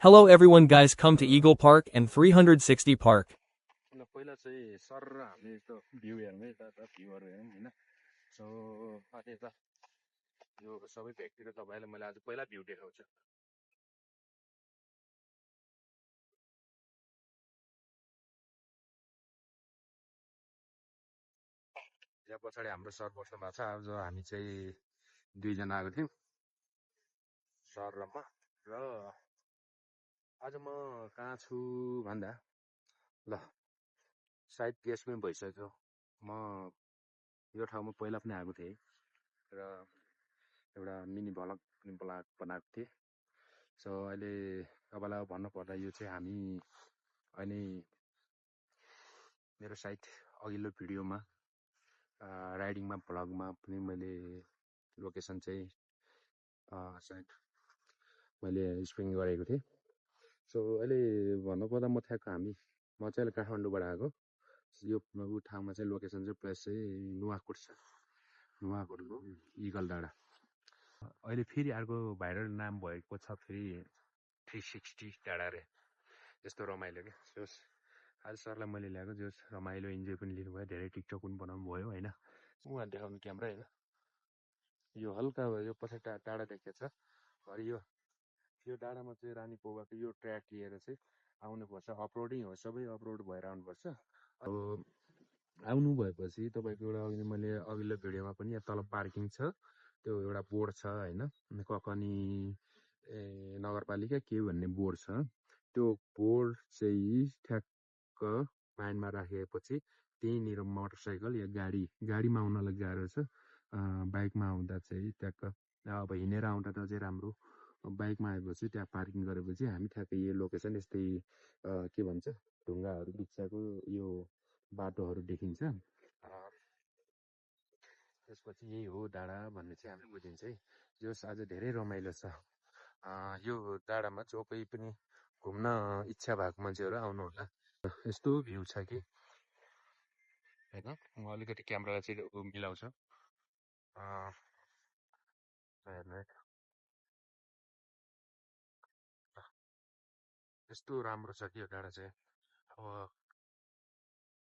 Hello everyone guys, come to Eagle Park and 360 Park. पहिला चाहिँ sir हामीले यस्तो भ्यू हेर्ने यता भ्यूहरू हेरौँ होइन सो अनि यता यो सबै भेकतिर तपाईँलाई मैले आज पहिला भ्यू देखाउँछु यहाँ पछाडि हाम्रो सर बस्नु भएको छ आज हामी चाहिँ दुईजना आएको थियौँ सर र म र आज म कहाँ छु भन्दा ल सायद गेस पनि भइसक्यो म यो ठाउँमा पहिला पनि आएको थिएँ र एउटा मिनी भ्लग पनि बनाएको थिएँ सो अहिले तपाईँलाई भन्नुपर्दा यो चाहिँ हामी अहिले मेरो सायद अघिल्लो भिडियोमा राइडिङमा भ्लगमा पनि मैले लोकेसन चाहिँ सायद मैले स्प्रिङ गरेको थिएँ सो अहिले भन्नुपर्दा म चाहिँ अहिले काठमाडौँबाट आएको यो ठाउँमा चाहिँ लोकेसन चाहिँ प्लेस चाहिँ नुवाकोट छ नुवाकोटको इगल डाँडा अहिले फेरि अर्को भाइरल नाम भएको छ फेरि 360 डाँडा रे यस्तो रमाइलो क्या जोस् आज सरलाई मैले ल्याएको जोस् रमाइलो इन्जोय पनि लिनुभयो धेरै टिकटक पनि बनाउनु भयो होइन उहाँ देखाउनु क्यामेरा होइन यो हल्का यो पछाडि टाढा देखेको छ घरि यो डाँडामा चाहिँ रानी पौवाको यो ट्र्याक लिएर चाहिँ आउनुपर्छ अफरोडिङ हो सबै अफरोड भएर आउनुपर्छ अब आउनु भएपछि तपाईँको एउटा अघि मैले अघिल्लो भिडियोमा पनि यहाँ तल पार्किङ छ त्यो एउटा बोर्ड छ होइन ककनी नगरपालिका के भन्ने बोर्ड छ त्यो बोर्ड चाहिँ ठ्याक्क माइन्डमा राखेपछि त्यहीँनिर मोटरसाइकल या गाडीमा आउनलाई गाह्रो छ बाइकमा आउँदा चाहिँ ट्याक्क अब हिँडेर आउँदा त अझै राम्रो बाइकमा आएपछि त्यहाँ पार्किङ गरेपछि हामी ठ्याक्कै यो लोकेसन यस्तै के भन्छ ढुङ्गाहरू बिच्चाको यो बाटोहरू देखिन्छ त्यसपछि यही हो डाँडा भन्ने चाहिँ हामी बुझिन्छ है जस आज धेरै रमाइलो छ यो डाँडामा जो कोही पनि घुम्न इच्छा भएको मान्छेहरू आउनु होला यस्तो भ्यू छ कि होइन म अलिकति क्यामेरालाई चाहिँ मिलाउँछु हेर्नु है यस्तो राम्रो छ कि यो डाँडा चाहिँ अब